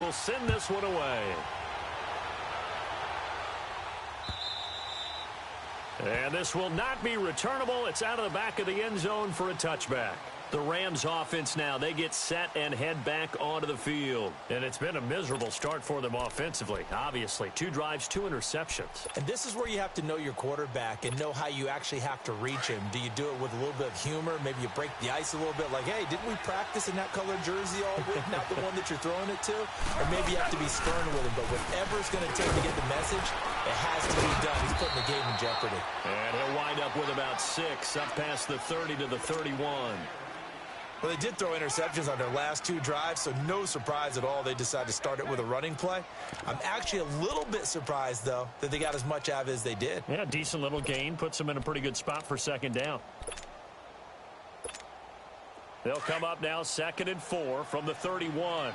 will send this one away. And this will not be returnable. It's out of the back of the end zone for a touchback. The Rams offense now, they get set and head back onto the field. And it's been a miserable start for them offensively, obviously. 2 drives, 2 interceptions. And this is where you have to know your quarterback and know how you actually have to reach him. Do you do it with a little bit of humor? Maybe you break the ice a little bit like, hey, didn't we practice in that colored jersey all week, not the one that you're throwing it to? Or maybe you have to be stern with him. But whatever it's going to take to get the message, it has to be done. He's putting the game in jeopardy. And he'll wind up with about 6 up past the 30 to the 31. Well, they did throw interceptions on their last 2 drives, so no surprise at all they decided to start it with a running play. I'm actually a little bit surprised, though, that they got as much out of it as they did. Yeah, decent little gain. Puts them in a pretty good spot for 2nd down. They'll come up now 2nd and 4 from the 31.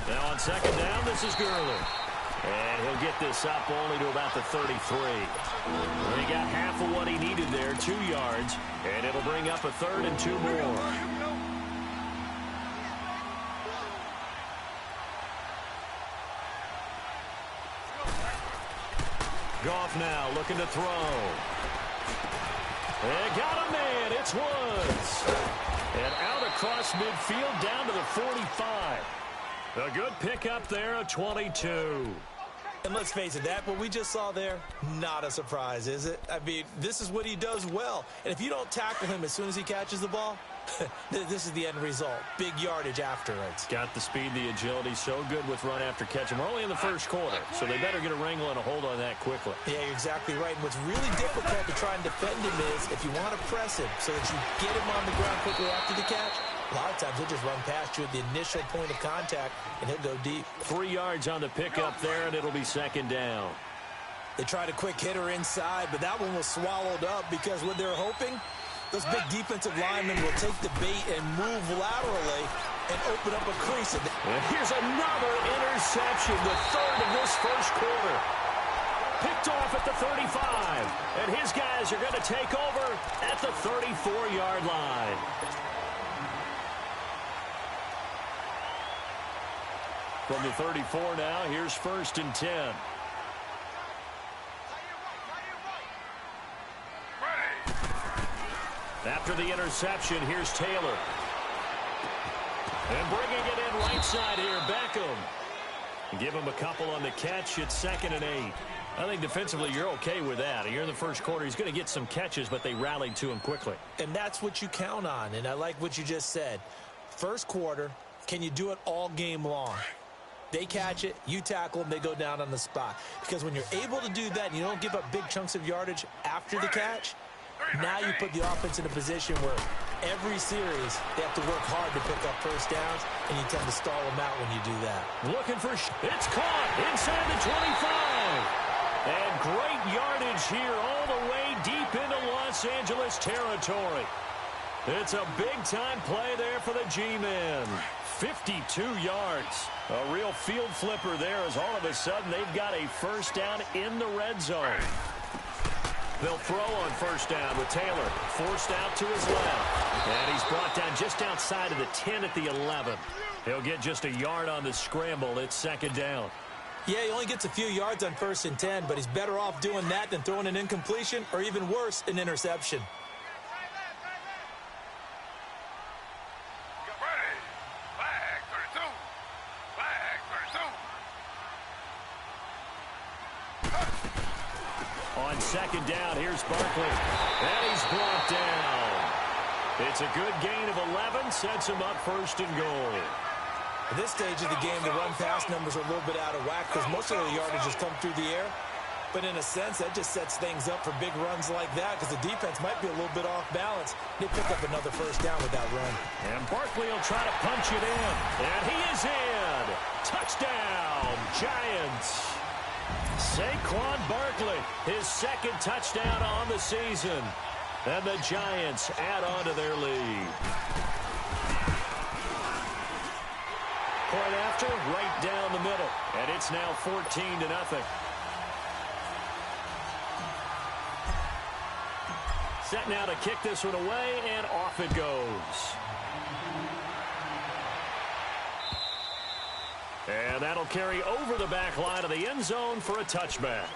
Now on 2nd down, this is Gurley. And he'll get this up only to about the 33. Well, he got half of what he needed there, 2 yards. And it'll bring up a 3rd and 2 more. Goff now looking to throw. And got a man. It's Woods. And out across midfield down to the 45. A good pickup there, a 22. And let's face it, that what we just saw there, not a surprise, is it? I mean, this is what he does well. And if you don't tackle him as soon as he catches the ball, this is the end result. Big yardage afterwards. Got the speed, the agility, so good with run after catch. And we're only in the first quarter, so they better get a wrangle and a hold on that quickly. Yeah, you're exactly right. And what's really difficult to try and defend him is if you want to press him so that you get him on the ground quickly after the catch, a lot of times he'll just run past you at the initial point of contact, and he'll go deep. 3 yards on the pickup there, and it'll be 2nd down. They tried a quick hitter inside, but that one was swallowed up because what they're hoping, those big defensive linemen will take the bait and move laterally and open up a crease. And here's another interception, the 3rd of this first quarter. Picked off at the 35, and his guys are going to take over at the 34-yard line. From the 34 now, here's 1st and 10. After the interception, here's Taylor. And bringing it in right side here, Beckham. Give him a couple on the catch. It's 2nd and 8. I think defensively you're okay with that. You're in the first quarter. He's going to get some catches, but they rallied to him quickly. And that's what you count on, and I like what you just said. First quarter, can you do it all game long? They catch it, you tackle them, they go down on the spot. Because when you're able to do that and you don't give up big chunks of yardage after the catch, now you put the offense in a position where every series they have to work hard to pick up first downs, and you tend to stall them out when you do that. Looking for it's caught inside the 25. And great yardage here all the way deep into Los Angeles territory. It's a big-time play there for the G-men. 52 yards. A real field flipper there as all of a sudden they've got a first down in the red zone. They'll throw on first down with Taylor. Forced out to his left. And he's brought down just outside of the 10 at the 11. He'll get just a yard on the scramble. It's 2nd down. Yeah, he only gets a few yards on 1st and 10, but he's better off doing that than throwing an incompletion or even worse, an interception. On 2nd down, here's Barkley. And he's brought down. It's a good gain of 11, sets him up 1st and goal. At this stage of the game, the run-pass numbers are a little bit out of whack because most of the yardage has come through the air. But in a sense, that just sets things up for big runs like that because the defense might be a little bit off balance. They pick up another first down with that run. And Barkley will try to punch it in. And he is in. Touchdown, Giants. Saquon Barkley, his 2nd touchdown on the season. And the Giants add on to their lead. Point after, right down the middle. And it's now 14-0. set now to kick this one away, and off it goes. And that'll carry over the back line of the end zone for a touchback.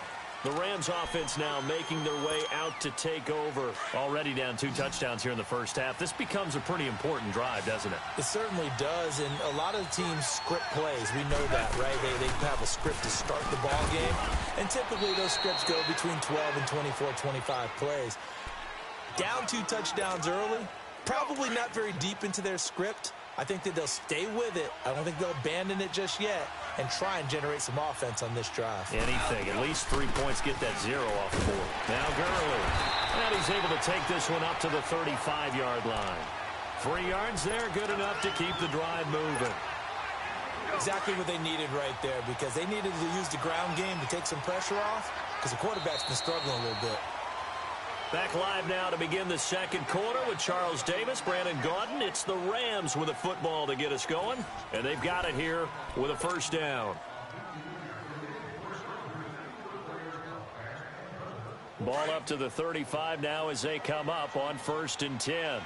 The Rams offense now making their way out to take over. Already down 2 touchdowns here in the first half. This becomes a pretty important drive, doesn't it? It certainly does, and a lot of teams script plays. We know that, right? They have a script to start the ball game, and typically those scripts go between 12 and 24, 25 plays. Down 2 touchdowns early, probably not very deep into their script. I think that they'll stay with it. I don't think they'll abandon it just yet and try and generate some offense on this drive. Anything. At least 3 points, get that 0 off the board. Now Gurley. And he's able to take this one up to the 35-yard line. 3 yards there, good enough to keep the drive moving. Exactly what they needed right there, because they needed to use the ground game to take some pressure off, because the quarterback's been struggling a little bit. Back live now to begin the second quarter with Charles Davis, Brandon Gaudin. It's the Rams with a football to get us going, and they've got it here with a first down. Ball up to the 35 now as they come up on 1st and 10.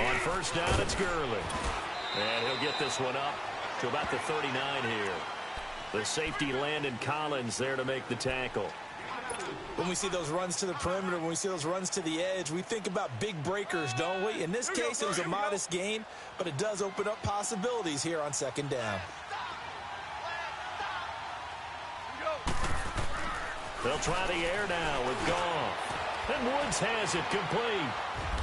On first down, it's Gurley. And he'll get this one up to about the 39 here. The safety, Landon Collins, there to make the tackle. When we see those runs to the perimeter, when we see those runs to the edge, we think about big breakers, don't we? In this case, it was a modest gain, but it does open up possibilities here on 2nd down. They'll try the air now with Goff. And Woods has it complete.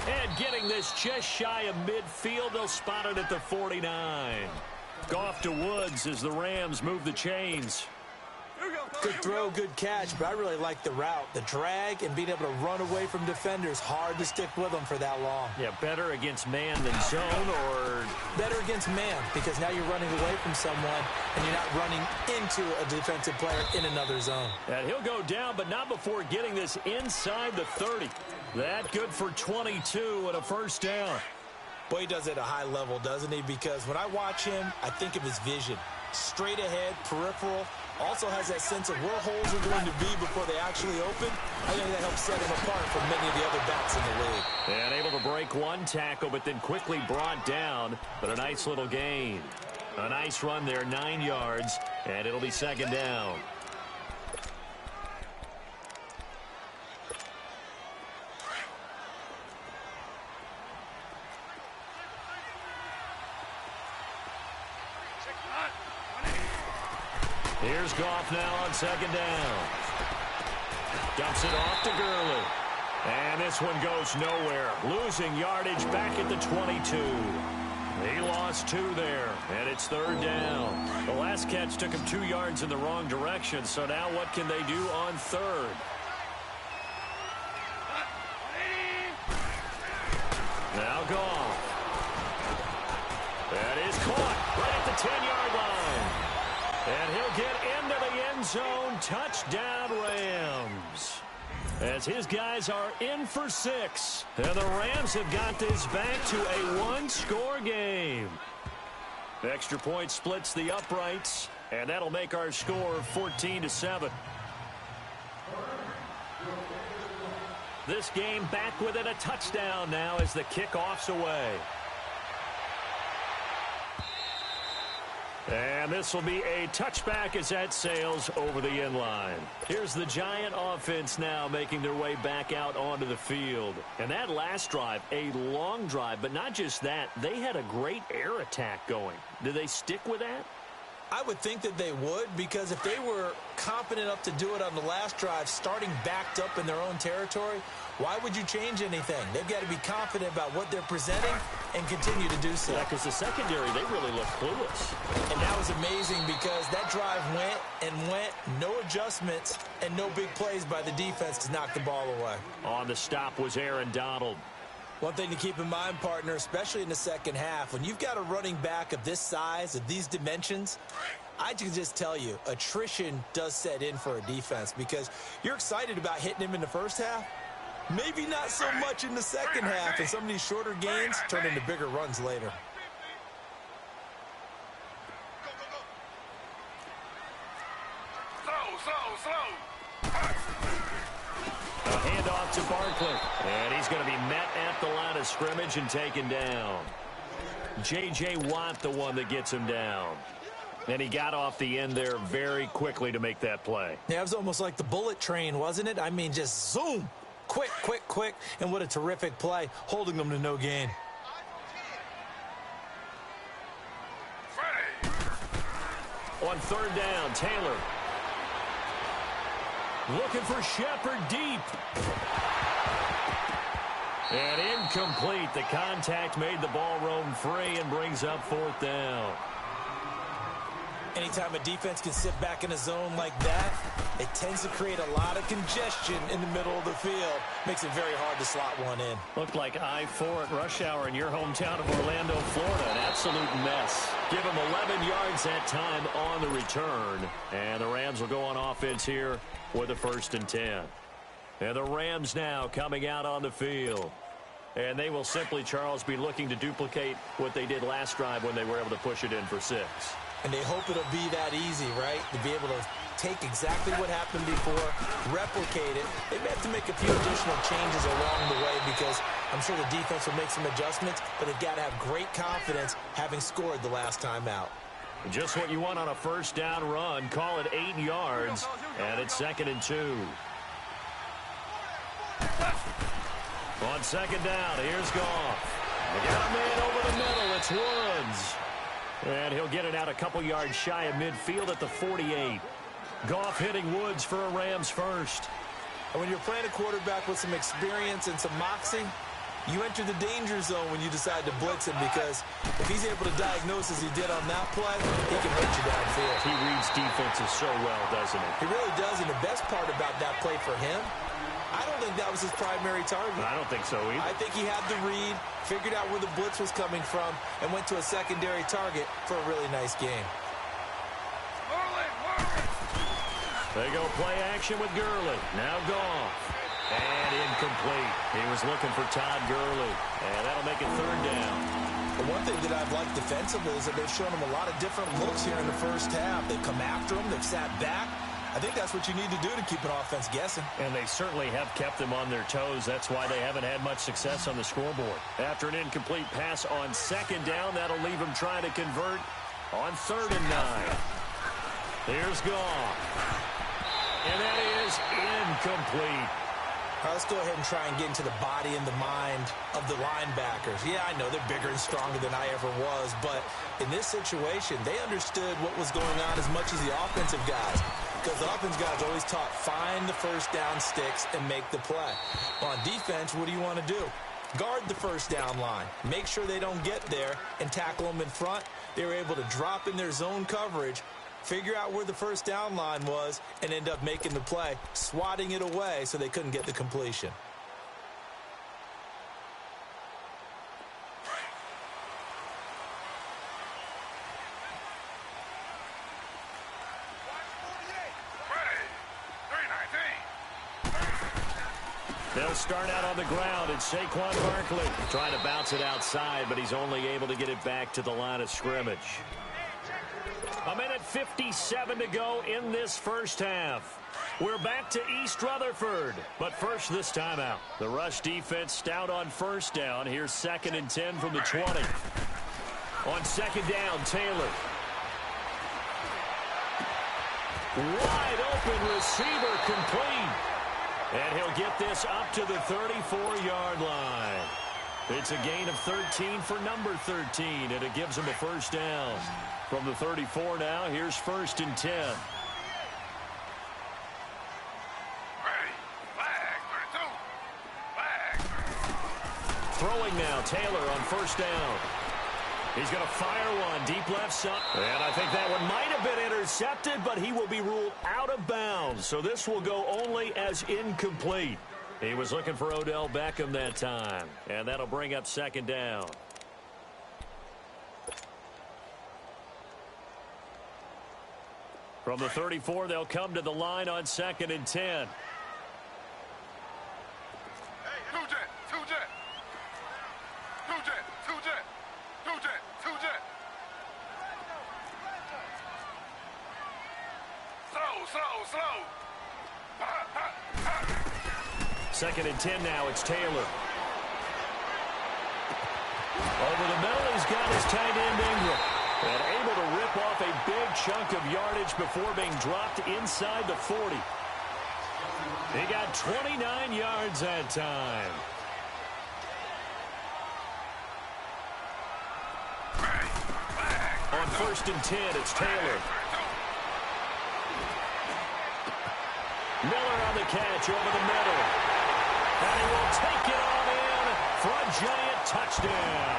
And getting this just shy of midfield, they'll spot it at the 49. Goff to Woods as the Rams move the chains. Good throw, good catch, but I really like the route. The drag and being able to run away from defenders, hard to stick with them for that long. Yeah, better against man than zone, or better against man, because now you're running away from someone and you're not running into a defensive player in another zone. And he'll go down, but not before getting this inside the 30. That good for 22 and a first down. Boy, he does it at a high level, doesn't he? Because when I watch him, I think of his vision. Straight ahead, peripheral, also has that sense of where holes are going to be before they actually open. I think that helps set him apart from many of the other backs in the league. And able to break one tackle, but then quickly brought down. But a nice little gain. A nice run there, 9 yards, and it'll be 2nd down. Here's Goff now on 2nd down. Dumps it off to Gurley. And this one goes nowhere. Losing yardage back at the 22. He lost 2 there, and it's 3rd down. The last catch took him 2 yards in the wrong direction, so now what can they do on 3rd? Now Goff. That is caught right at the 10-yard line. And he'll get into the end zone. Touchdown, Rams. As his guys are in for 6. And the Rams have got this back to a 1-score game. Extra point splits the uprights. And that'll make our score 14-7. This game back within a touchdown now as the kickoff's away. And this will be a touchback as that sails over the end line. Here's the Giant offense now making their way back out onto the field. And that last drive, a long drive, but not just that. They had a great air attack going. Do they stick with that? I would think that they would, because if they were confident enough to do it on the last drive, starting backed up in their own territory, why would you change anything? They've got to be confident about what they're presenting and continue to do so. Yeah, because the secondary, they really look clueless. And that was amazing, because that drive went and went, no adjustments, and no big plays by the defense to knock the ball away. On the stop was Aaron Donald. One thing to keep in mind, partner, especially in the second half, when you've got a running back of this size, of these dimensions, I can just tell you, attrition does set in for a defense, because you're excited about hitting him in the first half. Maybe not so much in the second half, and some of these shorter gains turn into bigger runs later. off to Barkley. And he's going to be met at the line of scrimmage and taken down. J.J. Watt, the one that gets him down. And he got off the end there very quickly to make that play. Yeah, it was almost like the bullet train, wasn't it? I mean, just zoom. Quick, quick, quick. And what a terrific play, holding them to no gain. On third down, Taylor. Looking for Shepard deep. And incomplete. The contact made the ball roam free and brings up fourth down. Anytime a defense can sit back in a zone like that, it tends to create a lot of congestion in the middle of the field. Makes it very hard to slot one in. Looked like I-4 at rush hour in your hometown of Orlando, Florida. An absolute mess. Give him 11 yards that time on the return. And the Rams will go on offense here with a 1st and 10. And the Rams now coming out on the field. And they will simply, Charles, be looking to duplicate what they did last drive when they were able to push it in for 6. And they hope it'll be that easy, right? To be able to take exactly what happened before, replicate it. They may have to make a few additional changes along the way because I'm sure the defense will make some adjustments, but they've got to have great confidence having scored the last time out. Just what you want on a 1st down run. Call it 8 yards, and it's 2nd and 2. On 2nd down, here's Goff. They got a man over the middle. It's Woods. And he'll get it out a couple yards shy of midfield at the 48. Goff hitting Woods for a Rams 1st. And when you're playing a quarterback with some experience and some moxie, you enter the danger zone when you decide to blitz him because if he's able to diagnose as he did on that play, he can hurt you downfield. He reads defenses so well, doesn't he? He really does, and the best part about that play for him, I don't think that was his primary target. I don't think so either. I think he had the read, figured out where the blitz was coming from, and went to a secondary target for a really nice game. They go play action with Gurley. Now Goff. And incomplete. He was looking for Todd Gurley. And that'll make it 3rd down. The one thing that I've liked defensively is that they've shown him a lot of different looks here in the first half. They've come after him. They've sat back. I think that's what you need to do to keep an offense guessing. And they certainly have kept them on their toes. That's why they haven't had much success on the scoreboard. After an incomplete pass on 2nd down, that'll leave them trying to convert on 3rd and 9. Here's Goff. And that is incomplete. All right, let's go ahead and try and get into the body and the mind of the linebackers. Yeah, I know they're bigger and stronger than I ever was, but in this situation, they understood what was going on as much as the offensive guys. Because the offense guys always taught, find the 1st down sticks and make the play. On defense, what do you want to do? Guard the 1st down line. Make sure they don't get there and tackle them in front. They were able to drop in their zone coverage, figure out where the 1st down line was, and end up making the play, swatting it away so they couldn't get the completion. They'll start out on the ground. It's Saquon Barkley trying to bounce it outside, but he's only able to get it back to the line of scrimmage. 1:57 to go in this first half. We're back to East Rutherford, but first this timeout. The rush defense stout on 1st down. Here's 2nd and 10 from the 20. On 2nd down, Taylor. Wide open receiver complete. And he'll get this up to the 34-yard line. It's a gain of 13 for number 13, and it gives him a 1st down. From the 34 now, here's 1st and 10. Throwing now, Taylor on 1st down. He's going to fire one deep left side. And I think that one might have been intercepted, but he will be ruled out of bounds. So this will go only as incomplete. He was looking for Odell Beckham that time. And that'll bring up 2nd down. From the 34, they'll come to the line on 2nd and 10. 2nd and 10 now. It's Taylor. Over the middle, he's got his tight end Ingram. And able to rip off a big chunk of yardage before being dropped inside the 40. He got 29 yards that time. On 1st and 10, it's Taylor. Miller on the catch over the middle. And he will take it on in for a Giant touchdown.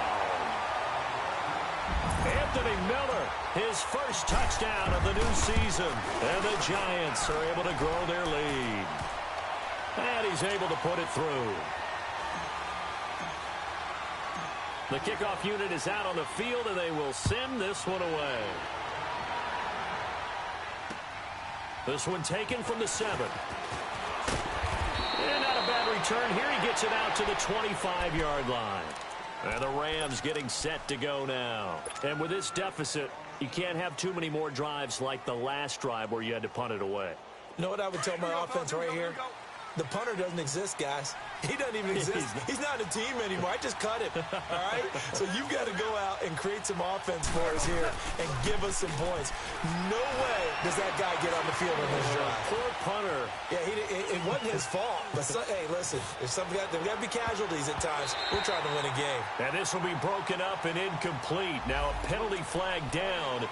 Anthony Miller, his first touchdown of the new season. And the Giants are able to grow their lead. And he's able to put it through. The kickoff unit is out on the field, and they will send this one away. This one taken from the 7. And not a bad return here. He gets it out to the 25-yard line. And the Rams getting set to go now. And with this deficit, you can't have too many more drives like the last drive where you had to punt it away. You know what I would tell my offense right here? The punter doesn't exist, guys. He doesn't even exist. He's not a team anymore. I just cut him, all right? So you've got to go out and create some offense for us here and give us some points. No way does that guy get on the field in this drive. Poor punter. Yeah, it wasn't his fault. But, hey, listen, there's got to be casualties at times. We're trying to win a game. And this will be broken up and incomplete. Now a penalty flag down,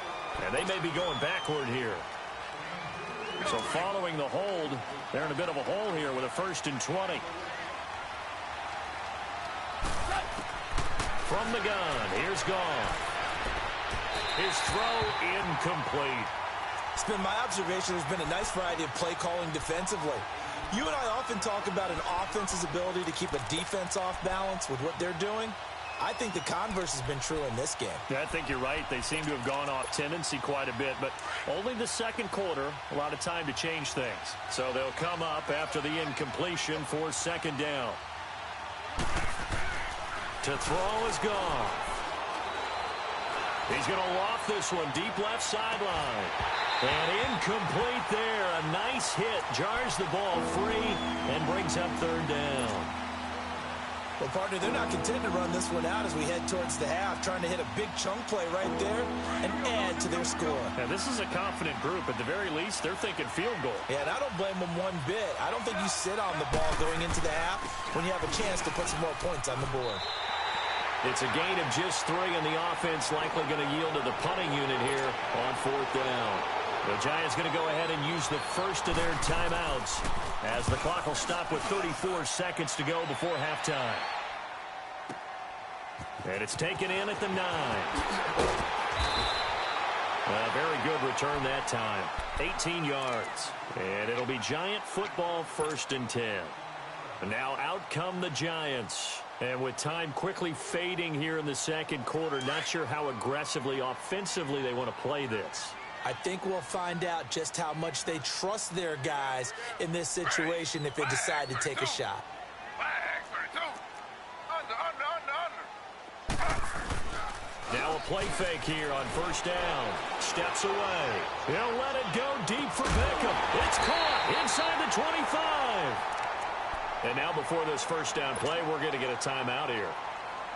and they may be going backward here. So following the hold, they're in a bit of a hole here with a 1st and 20. From the gun, here's Goff. His throw incomplete. It's been my observation there's been a nice variety of play calling defensively. You and I often talk about an offense's ability to keep a defense off balance with what they're doing. I think the converse has been true in this game. Yeah, I think you're right. They seem to have gone off tendency quite a bit, but only the 2nd quarter, a lot of time to change things. So they'll come up after the incompletion for 2nd down. To throw is gone. He's going to loft this one deep left sideline. And incomplete there. A nice hit. Jars the ball free and brings up 3rd down. Well, partner, they're not content to run this one out as we head towards the half, trying to hit a big chunk play right there and add to their score. Now, this is a confident group. At the very least, they're thinking field goal. Yeah, and I don't blame them one bit. I don't think you sit on the ball going into the half when you have a chance to put some more points on the board. It's a gain of just 3, and the offense likely going to yield to the punting unit here on 4th down. The Giants going to go ahead and use the first of their timeouts as the clock will stop with 34 seconds to go before halftime. And it's taken in at the 9. A very good return that time. 18 yards. And it'll be Giant football 1st and 10. And now out come the Giants. And with time quickly fading here in the 2nd quarter, not sure how aggressively, offensively they want to play this. I think we'll find out just how much they trust their guys in this situation if they decide to take a shot. Now a play fake here on 1st down. Steps away. He'll let it go deep for Beckham. It's caught inside the 25. And now before this 1st down play, we're going to get a timeout here,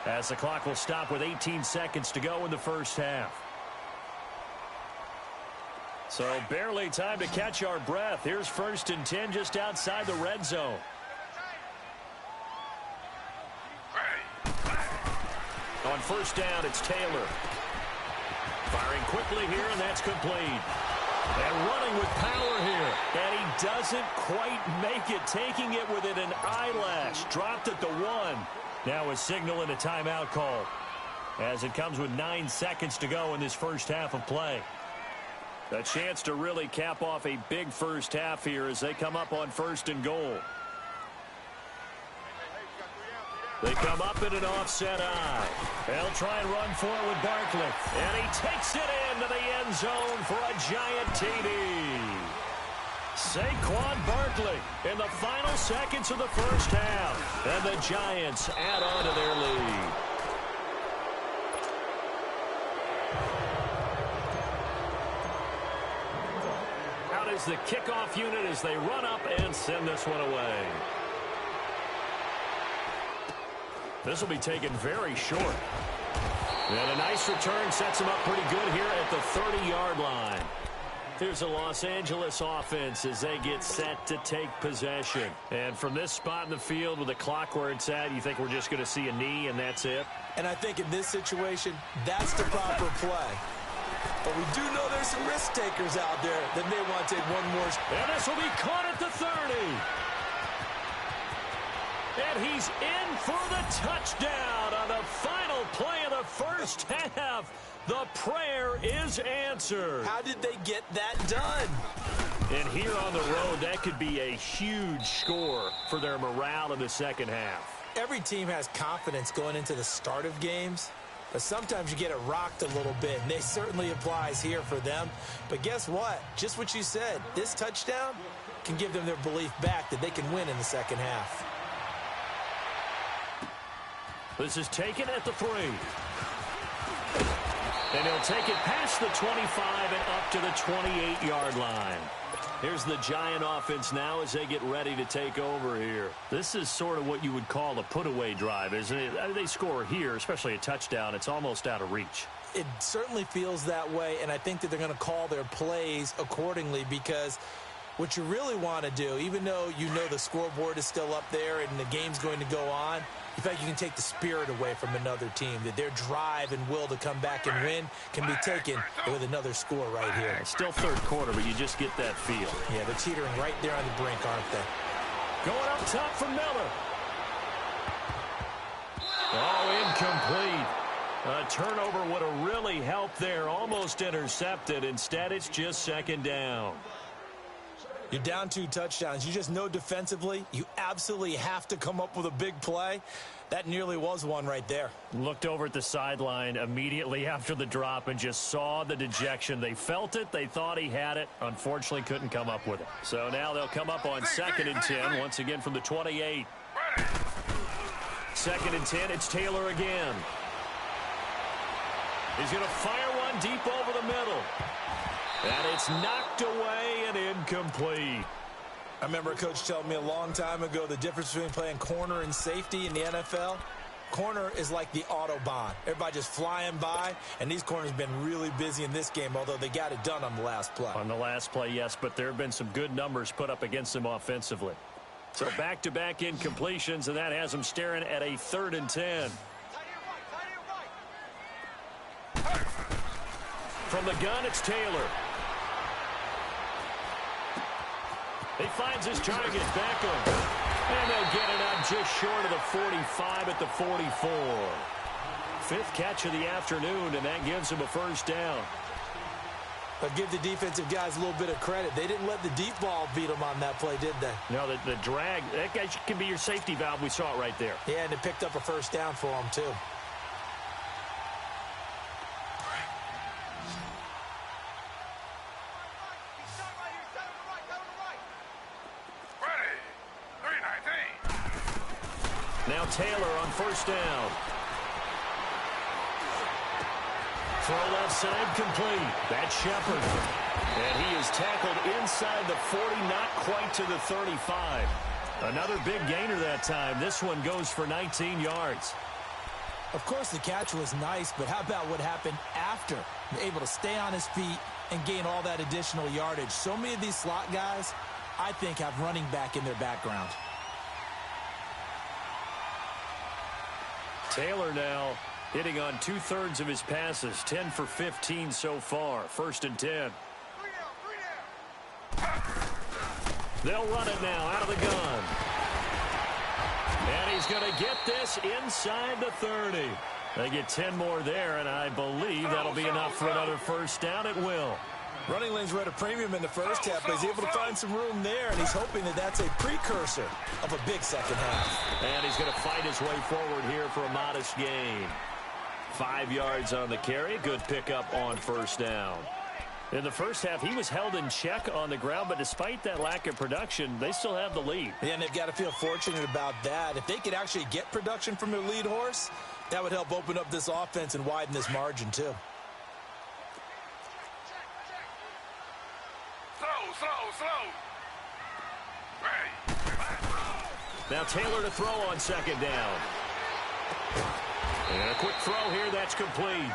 as the clock will stop with 18 seconds to go in the 1st half. So barely time to catch our breath. Here's 1st and 10 just outside the red zone. On 1st down, it's Taylor. Firing quickly here, and that's complete. And running with power here. And he doesn't quite make it, taking it within an eyelash. Dropped at the 1. Now a signal and a timeout call, as it comes with 9 seconds to go in this 1st half of play. A chance to really cap off a big 1st half here as they come up on 1st and goal. They come up in an offset eye. They'll try and run forward with Barkley. And he takes it into the end zone for a Giant TD. Saquon Barkley in the final seconds of the 1st half. And the Giants add on to their lead. Out is the kickoff unit as they run up and send this one away. This will be taken very short. And a nice return sets him up pretty good here at the 30-yard line. Here's the Los Angeles offense as they get set to take possession. And from this spot in the field with the clock where it's at, you think we're just going to see a knee and that's it? And I think in this situation, that's the proper play. But we do know there's some risk takers out there that may want to take one more. And this will be caught at the 30. And he's in for the touchdown on the final play of the first half. The prayer is answered. How did they get that done? And here on the road, that could be a huge score for their morale in the second half. Every team has confidence going into the start of games, but sometimes you get it rocked a little bit, and it certainly applies here for them. But guess what? Just what you said, this touchdown can give them their belief back that they can win in the second half. This is taken at the 3. And he'll take it past the 25 and up to the 28-yard line. Here's the Giant offense now as they get ready to take over here. This is sort of what you would call a put-away drive, isn't it? They score here, especially a touchdown. It's almost out of reach. It certainly feels that way, and I think that they're going to call their plays accordingly because what you really want to do, even though you know the scoreboard is still up there and the game's going to go on, in fact, you can take the spirit away from another team, that their drive and will to come back and win can be taken with another score right here. Still third quarter, but you just get that feel. Yeah, they're teetering right there on the brink, aren't they? Going up top for Miller. Oh, incomplete. A turnover would have really helped there. Almost intercepted. Instead, it's just second down. You're down 2 touchdowns. You just know defensively you absolutely have to come up with a big play. That nearly was one right there. Looked over at the sideline immediately after the drop and just saw the dejection. They felt it. They thought he had it. Unfortunately, couldn't come up with it. So now they'll come up on 2nd and 10, once again from the 28. 2nd and 10, it's Taylor again. He's going to fire one deep over the middle. And it's knocked away and incomplete. I remember a coach telling me a long time ago the difference between playing corner and safety in the NFL. Corner is like the Autobahn. Everybody just flying by, and these corners have been really busy in this game, although they got it done on the last play. On the last play, yes, but there have been some good numbers put up against them offensively. So back-to-back incompletions, and that has them staring at a 3rd and 10. From the gun, it's Taylor. He finds his target, Beckham. And they'll get it out just short of the 45 at the 44. 5th catch of the afternoon, and that gives him a first down. But give the defensive guys a little bit of credit. They didn't let the deep ball beat them on that play, did they? No, the drag, that guy can be your safety valve. We saw it right there. Yeah, and it picked up a first down for them, too. Now Taylor on first down. Throw left side complete. That's Shepard. And he is tackled inside the 40, not quite to the 35. Another big gainer that time. This one goes for 19 yards. Of course, the catch was nice, but how about what happened after? Able to stay on his feet and gain all that additional yardage. So many of these slot guys, I think, have running back in their background. Taylor now hitting on 2/3 of his passes, 10 for 15 so far. 1st and 10. They'll run it now out of the gun. And he's going to get this inside the 30. They get 10 more there, and I believe that'll be enough for another first down. It will. Running lanes were at a premium in the first half, but he's able to find some room there, and he's hoping that that's a precursor of a big second half. And he's going to fight his way forward here for a modest gain. 5 yards on the carry. Good pickup on first down. In the first half, he was held in check on the ground, but despite that lack of production, they still have the lead. Yeah, and they've got to feel fortunate about that. If they could actually get production from their lead horse, that would help open up this offense and widen this margin, too. Slow. Now Taylor to throw on second down. And a quick throw here, that's complete.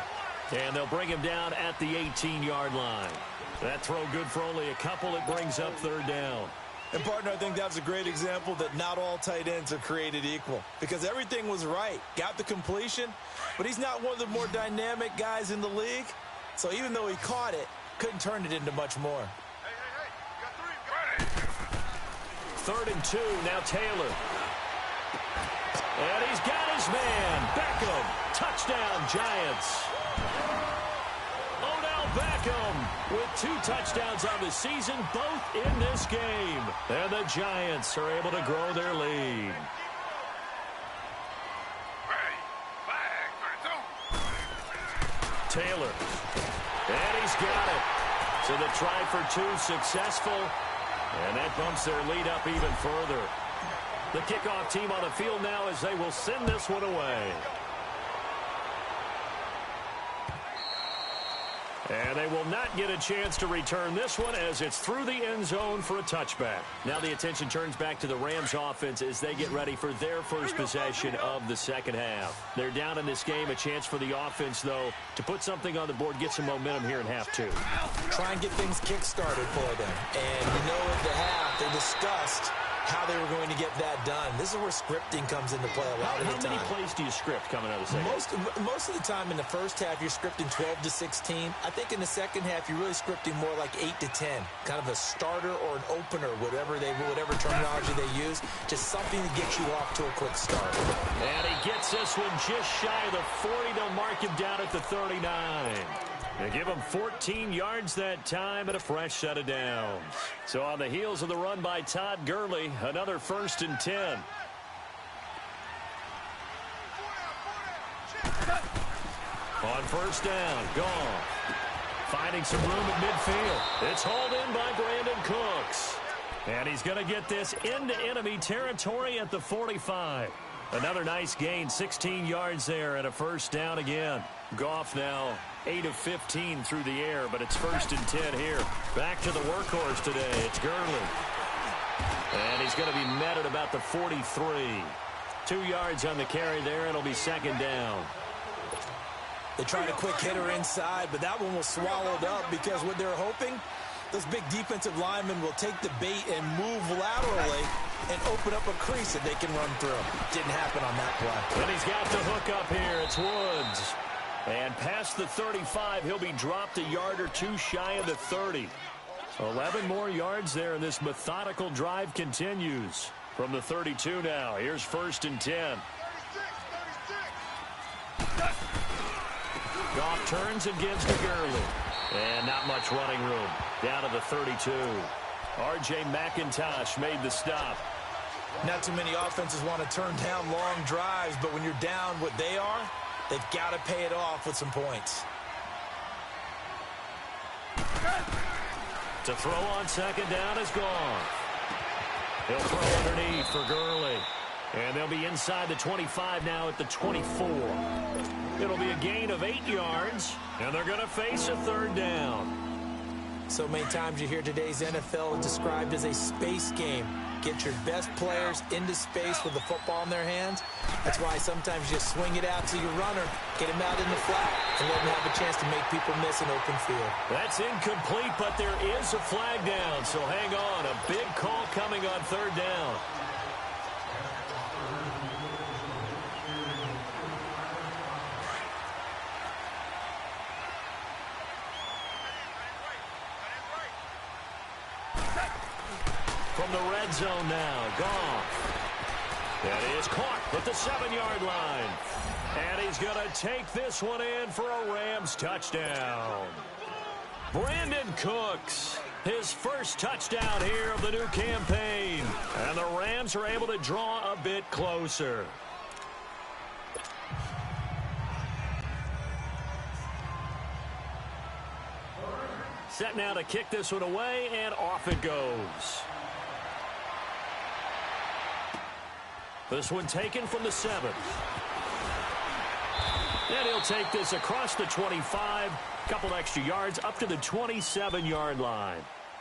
And they'll bring him down at the 18-yard line. That throw good for only a couple. It brings up third down. And, partner, I think that was a great example that not all tight ends are created equal, because everything was right. Got the completion, but he's not one of the more dynamic guys in the league. So even though he caught it, couldn't turn it into much more. Third and 2, now Taylor. And he's got his man. Beckham, touchdown Giants. Odell Beckham with 2 touchdowns on the season, both in this game. And the Giants are able to grow their lead. Taylor. And he's got it. So the try for 2 successful. And that bumps their lead up even further. The kickoff team on the field now as they will send this one away. And they will not get a chance to return this one as it's through the end zone for a touchback. Now the attention turns back to the Rams offense as they get ready for their first possession of the second half. They're down in this game. A chance for the offense, though, to put something on the board, get some momentum here in half 2. Try and get things kick-started for them. And, at the half, they discussed how they were going to get that done. This is where scripting comes into play a lot of the time. How many plays do you script coming out of the second? Most of the time in the first half, you're scripting 12 to 16. I think in the second half, you're really scripting more like 8 to 10. Kind of a starter or an opener, whatever terminology they use. Just something to get you off to a quick start. And he gets this one just shy of the 40. They'll mark him down at the 39. They give him 14 yards that time and a fresh set of downs. So on the heels of the run by Todd Gurley, another 1st and 10. On first down, gone. Finding some room at midfield. It's hauled in by Brandon Cooks. And he's going to get this into enemy territory at the 45. Another nice gain, 16 yards there and a first down again. Goff now 8 of 15 through the air, but it's 1st and 10 here. Back to the workhorse today. It's Gurley. And he's going to be met at about the 43. 2 yards on the carry there. It'll be second down. They tried a quick hitter inside, but that one was swallowed up because what they're hoping, those big defensive linemen will take the bait and move laterally and open up a crease that they can run through. Didn't happen on that play. And he's got the hook up here. It's Woods. And past the 35, he'll be dropped a yard or 2 shy of the 30. 11 more yards there, and this methodical drive continues. From the 32 now, here's 1st and 10. Goff turns and gives to Gurley. And not much running room. Down to the 32. R.J. McIntosh made the stop. Not too many offenses want to turn down long drives, but when you're down what they are, they've got to pay it off with some points. To throw on second down is gone. He'll throw underneath for Gurley. And they'll be inside the 25 now at the 24. It'll be a gain of 8 yards, and they're going to face a third down. So many times you hear today's NFL described as a space game. Get your best players into space with the football in their hands. That's why sometimes you just swing it out to your runner, get him out in the flat, and let him have a chance to make people miss an open field. That's incomplete, but there is a flag down, so hang on. A big call coming on third down. From the red zone now, Goff. That is caught at the 7-yard line. And he's going to take this one in for a Rams touchdown. Brandon Cooks, his first touchdown here of the new campaign. And the Rams are able to draw a bit closer. Set now to kick this one away, and off it goes. This one taken from the 7. And he'll take this across the 25. Couple extra yards up to the 27-yard line.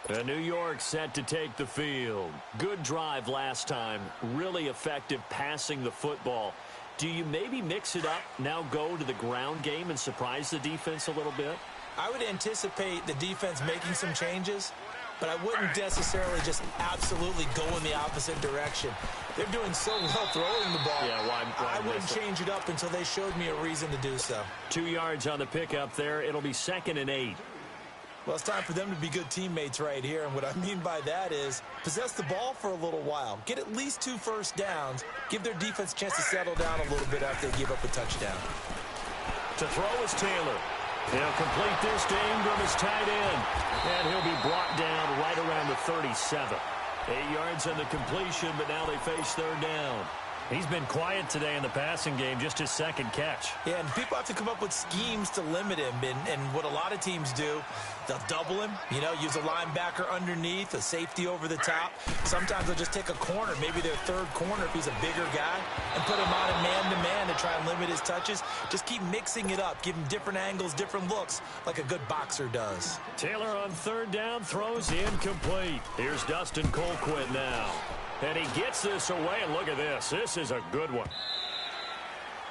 And New York set to take the field. Good drive last time. Really effective passing the football. Do you maybe mix it up, now go to the ground game and surprise the defense a little bit? I would anticipate the defense making some changes, but I wouldn't necessarily just absolutely go in the opposite direction. They're doing so well throwing the ball. Yeah, why I wouldn't change it up until they showed me a reason to do so. 2 yards on the pickup there. It'll be 2nd and 8. Well, it's time for them to be good teammates right here, and what I mean by that is possess the ball for a little while, get at least 2 first downs, give their defense a chance to settle down a little bit after they give up a touchdown. To throw is Taylor. He'll complete this to Ingram as tight end, and he'll be brought down right around the 37. 8 yards on the completion, but now they face 3rd down. He's been quiet today in the passing game, just his 2nd catch. Yeah, and people have to come up with schemes to limit him. And what a lot of teams do, they'll double him, use a linebacker underneath, a safety over the top. Sometimes they'll just take a corner, maybe their 3rd corner if he's a bigger guy, and put him on a man-to-man to try and limit his touches. Just keep mixing it up, give him different angles, different looks, like a good boxer does. Taylor on 3rd down, throws incomplete. Here's Dustin Colquitt now. And he gets this away, and look at this. This is a good one.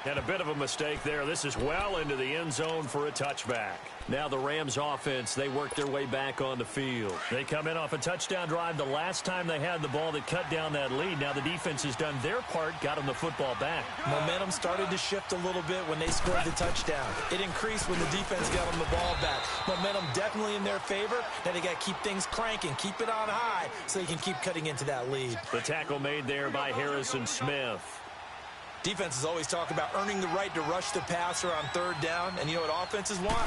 And a bit of a mistake there. This is well into the end zone for a touchback. Now the Rams offense, they work their way back on the field. They come in off a touchdown drive the last time they had the ball that cut down that lead. Now the defense has done their part, got them the football back. Momentum started to shift a little bit when they scored the touchdown. It increased when the defense got them the ball back. Momentum definitely in their favor. Now they got to keep things cranking, keep it on high so they can keep cutting into that lead. The tackle made there by Harrison Smith. Defenses always talk about earning the right to rush the passer on 3rd down. And you know what offenses want?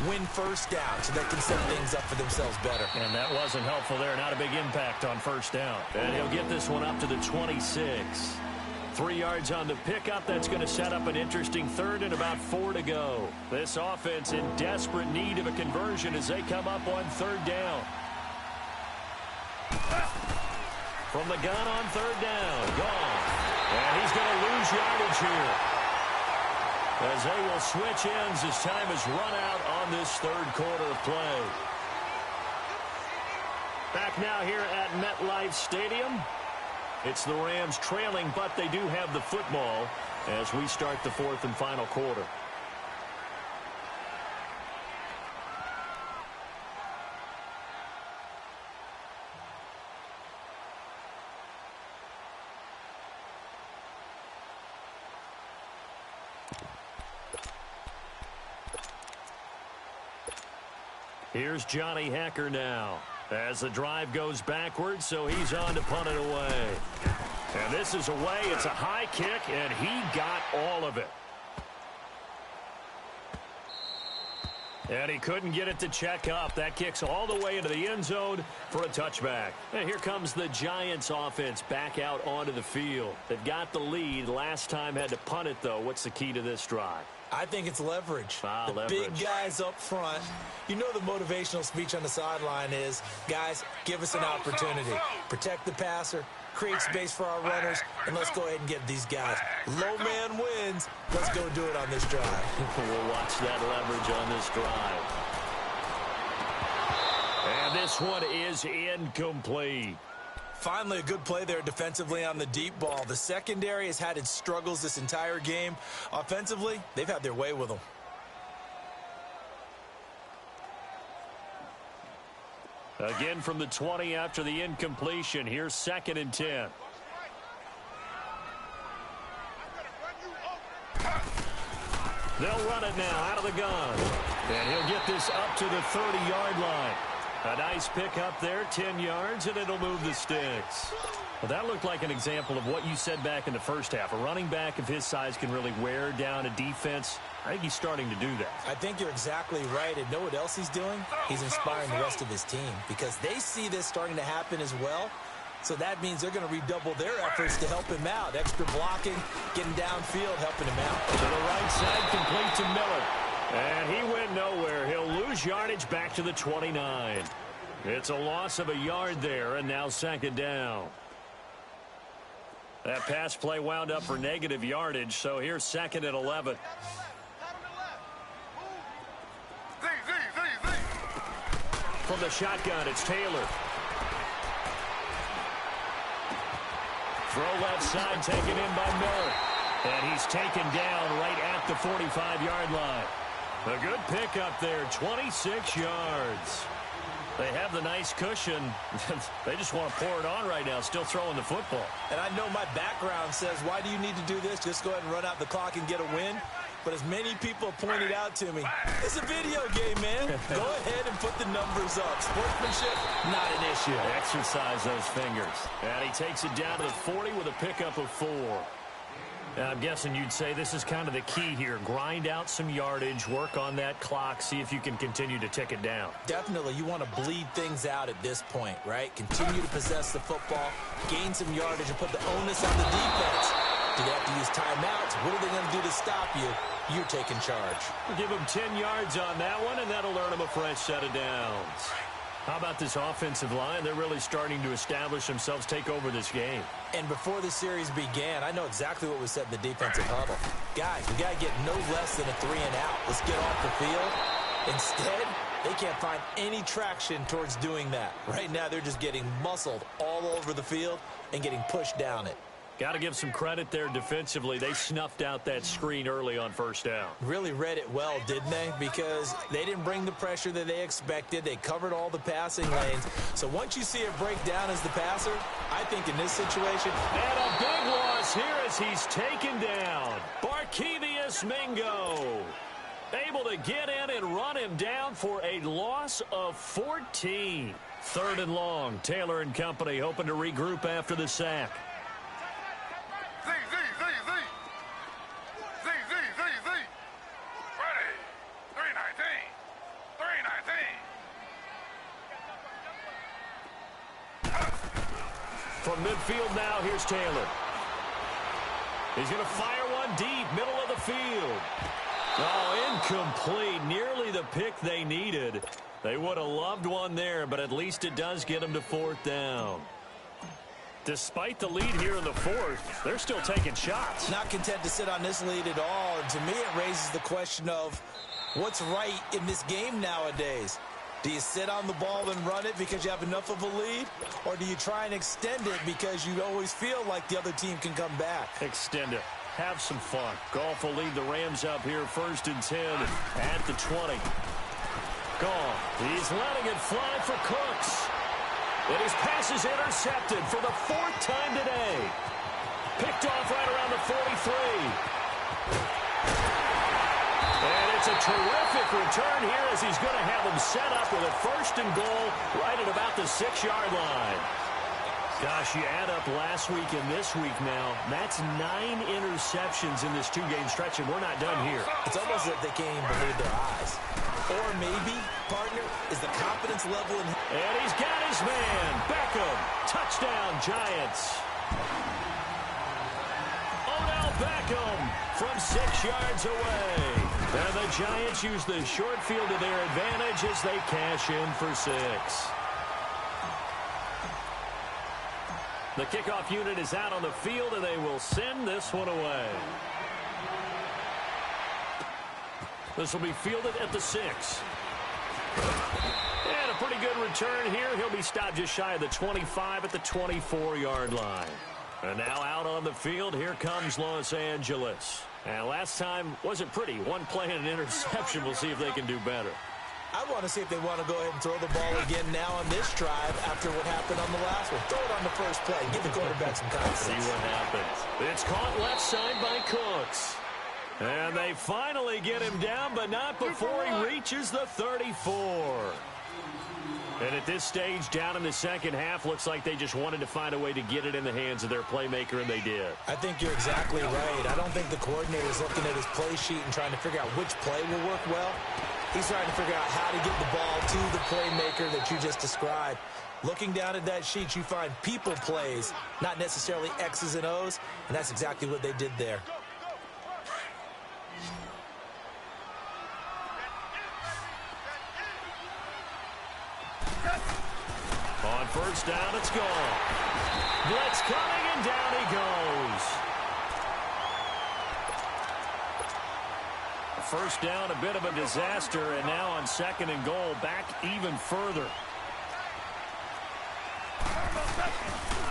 Win 1st down so they can set things up for themselves better. And that wasn't helpful there. Not a big impact on 1st down. And he'll get this one up to the 26. 3 yards on the pickup. That's going to set up an interesting 3rd and about 4 to go. This offense in desperate need of a conversion as they come up on 3rd down. From the gun on 3rd down. Gone. And he's going to lose yardage here, as they will switch ends as time has run out on this 3rd quarter of play. Back now here at MetLife Stadium. It's the Rams trailing, but they do have the football as we start the 4th and final quarter. Here's Johnny Hacker now as the drive goes backwards, so he's on to punt it away. And this is away. It's a high kick, and he got all of it. And he couldn't get it to check up. That kicks all the way into the end zone for a touchback. And here comes the Giants offense back out onto the field. They've got the lead. Last time had to punt it, though. What's the key to this drive? I think it's leverage. Leverage. Big guys up front. You know the motivational speech on the sideline is, guys, give us an opportunity. Protect the passer, create space for our runners, and let's go ahead and get these guys. Low man wins. Let's go do it on this drive. We'll watch that leverage on this drive. And this one is incomplete. Finally, a good play there defensively on the deep ball. The secondary has had its struggles this entire game. Offensively, they've had their way with them. Again from the 20 after the incompletion. Here's 2nd and 10. They'll run it now out of the gun. And he'll get this up to the 30-yard line. A nice pick up there, 10 yards, and it'll move the sticks. Well, that looked like an example of what you said back in the first half. A running back of his size can really wear down a defense. I think he's starting to do that. I think you're exactly right. And know what else he's doing? He's inspiring the rest of his team because they see this starting to happen as well. So that means they're going to redouble their efforts to help him out. Extra blocking, getting downfield, helping him out. To the right side, complete to Miller. And he went nowhere. He'll lose yardage back to the 29. It's a loss of a yard there, and now 2nd down. That pass play wound up for negative yardage, so here's 2nd and 11. From the shotgun, it's Taylor. Throw left side, taken in by Miller. And he's taken down right at the 45-yard line. A good pickup there, 26 yards. They have the nice cushion. They just want to pour it on right now, still throwing the football. And I know my background says, why do you need to do this? Just go ahead and run out the clock and get a win. But as many people pointed out to me, it's a video game, man. Go ahead and put the numbers up. Sportsmanship, not an issue. Exercise those fingers. And he takes it down to the 40 with a pickup of 4. I'm guessing you'd say this is kind of the key here. Grind out some yardage, work on that clock, see if you can continue to tick it down. Definitely. You want to bleed things out at this point, right? Continue to possess the football, gain some yardage, and put the onus on the defense. Do they have to use timeouts? What are they going to do to stop you? You're taking charge. Give them 10 yards on that one, and that'll earn them a fresh set of downs. How about this offensive line? They're really starting to establish themselves, take over this game. And before the series began, I know exactly what was said in the defensive huddle. Guys, we got to get no less than a 3-and-out. Let's get off the field. Instead, they can't find any traction towards doing that. Right now, they're just getting muscled all over the field and getting pushed down it. Got to give some credit there defensively. They snuffed out that screen early on first down. Really read it well, didn't they? Because they didn't bring the pressure that they expected. They covered all the passing lanes. So once you see it break down as the passer, I think in this situation... And a big loss here as he's taken down. Barkevius Mingo able to get in and run him down for a loss of 14. 3rd and long. Taylor and company hoping to regroup after the sack. From midfield now, here's Taylor. He's going to fire one deep, middle of the field. Oh, incomplete. Nearly the pick they needed. They would have loved one there, but at least it does get them to 4th down. Despite the lead here in the 4th, they're still taking shots. Not content to sit on this lead at all. And to me, it raises the question of what's right in this game nowadays. Do you sit on the ball and run it because you have enough of a lead? Or do you try and extend it because you always feel like the other team can come back? Extend it. Have some fun. Goff will lead the Rams up here 1st and 10 at the 20. Goff, he's letting it fly for Cooks. And his pass is intercepted for the 4th time today. Picked off right around the 43. And it's a terrific return here as he's going to have them set up with a 1st and goal right at about the 6-yard line. Gosh, you add up last week and this week now, that's 9 interceptions in this 2-game stretch, and we're not done here. It's almost as if they can't even believe their eyes. Or maybe, partner, is the confidence level in... And he's got his man. Beckham. Touchdown, Giants. Odell Beckham from 6 yards away. And the Giants use the short field to their advantage as they cash in for 6. The kickoff unit is out on the field, and they will send this one away. This will be fielded at the 6. And a pretty good return here. He'll be stopped just shy of the 25 at the 24-yard line. And now out on the field, here comes Los Angeles. And last time wasn't pretty. One play and an interception. We'll see if they can do better. I want to see if they want to go ahead and throw the ball again now on this drive after what happened on the last one. Throw it on the first play. Give the quarterback some confidence. See what happens. It's caught left side by Cooks. And they finally get him down, but not before he reaches the 34. And at this stage, down in the second half, looks like they just wanted to find a way to get it in the hands of their playmaker, and they did. I think you're exactly right. I don't think the coordinator is looking at his play sheet and trying to figure out which play will work well. He's trying to figure out how to get the ball to the playmaker that you just described. Looking down at that sheet, you find people plays, not necessarily X's and O's, and that's exactly what they did there. On first down, it's gone. Blitz coming, and down he goes. First down, a bit of a disaster, and now on 2nd and goal, back even further.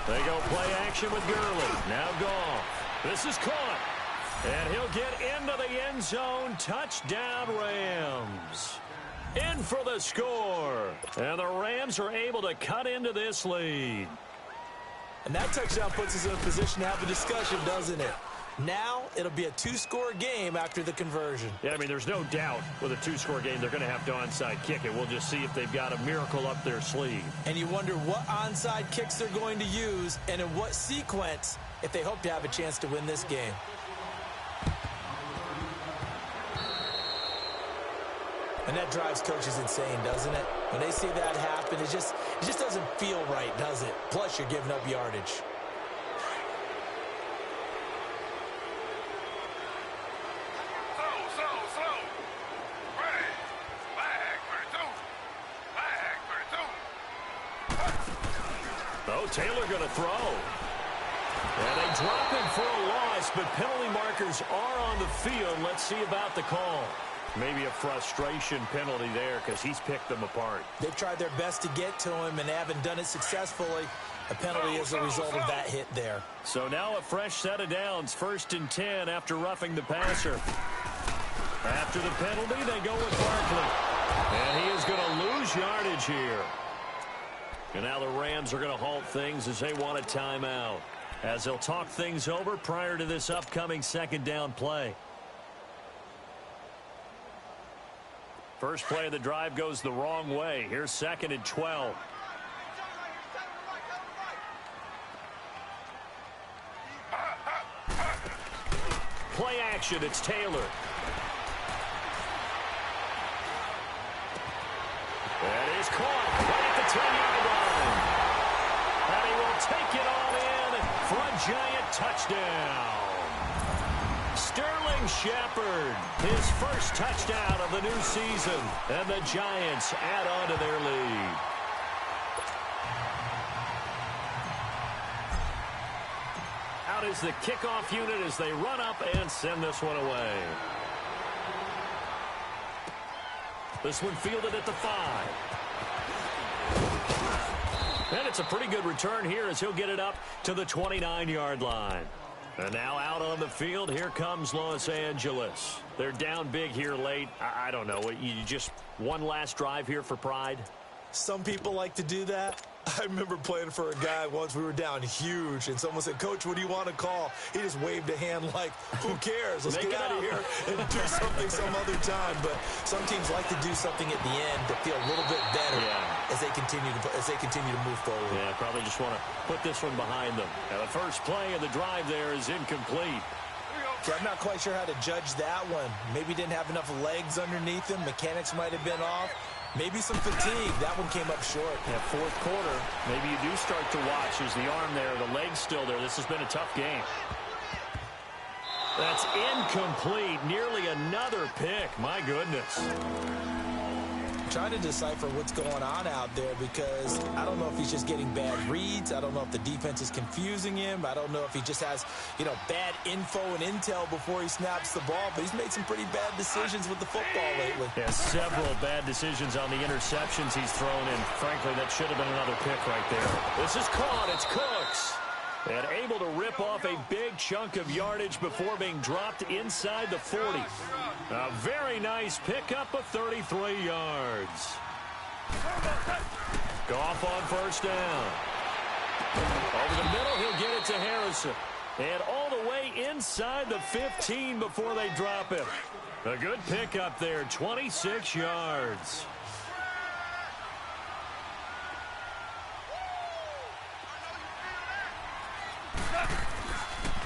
They go play action with Gurley. Now Goff. This is caught. And he'll get into the end zone. Touchdown, Rams. In for the score. And the Rams are able to cut into this lead. And that touchdown puts us in a position to have a discussion, doesn't it? Now it'll be a two-score game after the conversion. Yeah, I mean, there's no doubt with a two-score game they're going to have to onside kick it. We'll just see if they've got a miracle up their sleeve. And you wonder what onside kicks they're going to use and in what sequence if they hope to have a chance to win this game. And that drives coaches insane, doesn't it? When they see that happen, it just doesn't feel right, does it? Plus, you're giving up yardage. Oh, Taylor going to throw. And they drop him for a loss, but penalty markers are on the field. Let's see about the call. Maybe a frustration penalty there because he's picked them apart. They've tried their best to get to him and haven't done it successfully. A penalty as a result of that hit there. So now a fresh set of downs, 1st and 10 after roughing the passer. After the penalty, they go with Barkley. And he is going to lose yardage here. And now the Rams are going to halt things as they want a timeout, as they'll talk things over prior to this upcoming 2nd down play. First play of the drive goes the wrong way. Here's 2nd and 12. Play action, it's Taylor. That is caught right at the 10-yard line. And he will take it all in for a giant touchdown. Sterling Shepard, his first touchdown of the new season. And the Giants add on to their lead. Out is the kickoff unit as they run up and send this one away. This one fielded at the 5. And it's a pretty good return here as he'll get it up to the 29-yard line. And now out on the field, here comes Los Angeles. They're down big here late. I don't know. You just one last drive here for pride? Some people like to do that. I remember playing for a guy once. We were down huge, and someone said, "Coach, what do you want to call?" He just waved a hand like, "Who cares? Let's get out of here and do something some other time." But some teams like to do something at the end to feel a little bit better as they continue to move forward. Yeah, probably just want to put this one behind them. Now, the first play of the drive there is incomplete. Okay, I'm not quite sure how to judge that one. Maybe didn't have enough legs underneath him. Mechanics might have been off. Maybe some fatigue. That one came up short. Yeah, 4th quarter. Maybe you do start to watch as the arm there, the leg's still there. This has been a tough game. That's incomplete. Nearly another pick. My goodness. Trying to decipher what's going on out there because I don't know if he's just getting bad reads. I don't know if the defense is confusing him. I don't know if he just has, bad info and intel before he snaps the ball. But he's made some pretty bad decisions with the football lately. Yeah, several bad decisions on the interceptions he's thrown in. Frankly, that should have been another pick right there. This is caught. It's Cooks. And able to rip off a big chunk of yardage before being dropped inside the 40. A very nice pickup of 33 yards. Goff on 1st down. Over the middle, he'll get it to Harrison. And all the way inside the 15 before they drop him. A good pickup there, 26 yards.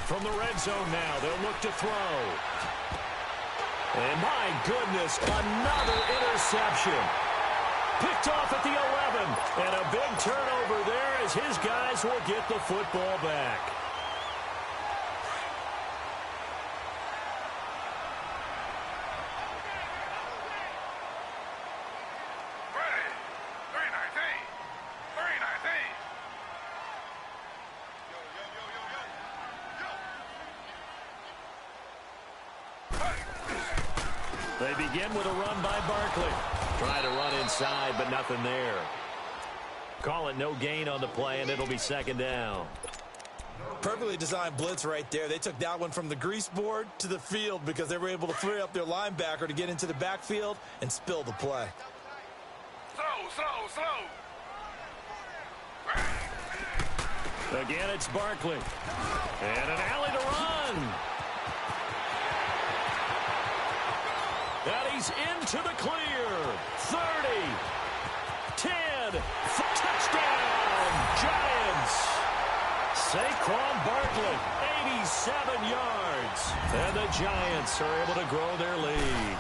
From the red zone now, they'll look to throw. And my goodness, another interception. Picked off at the 11. And a big turnover there as his guys will get the football back. They begin with a run by Barkley. Trying to run inside, but nothing there. Call it no gain on the play, and it'll be 2nd down. Perfectly designed blitz right there. They took that one from the grease board to the field because they were able to free up their linebacker to get into the backfield and spill the play. Slow. Again, it's Barkley. And an alley to run. And he's into the clear. 30. 10. Touchdown, Giants. Saquon Barkley, 87 yards. And the Giants are able to grow their lead.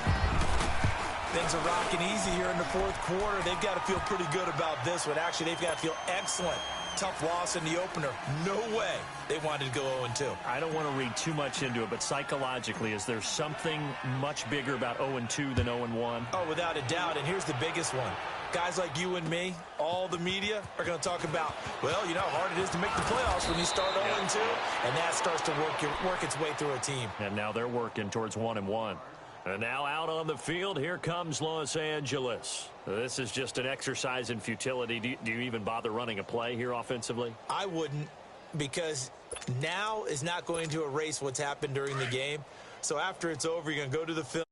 Things are rocking easy here in the fourth quarter. They've got to feel pretty good about this one. Actually, they've got to feel excellent. Tough loss in the opener. No way they wanted to go 0-2. I don't want to read too much into it, but psychologically, is there something much bigger about 0-2 than 0-1? Oh, without a doubt, and here's the biggest one. Guys like you and me, all the media, are going to talk about, well, you know how hard it is to make the playoffs when you start 0-2, and that starts to work its way through a team. And now they're working towards 1-1. And now out on the field, here comes Los Angeles. This is just an exercise in futility. Do you even bother running a play here offensively? I wouldn't, because now is not going to erase what's happened during the game. So after it's over, you're going to go to the film.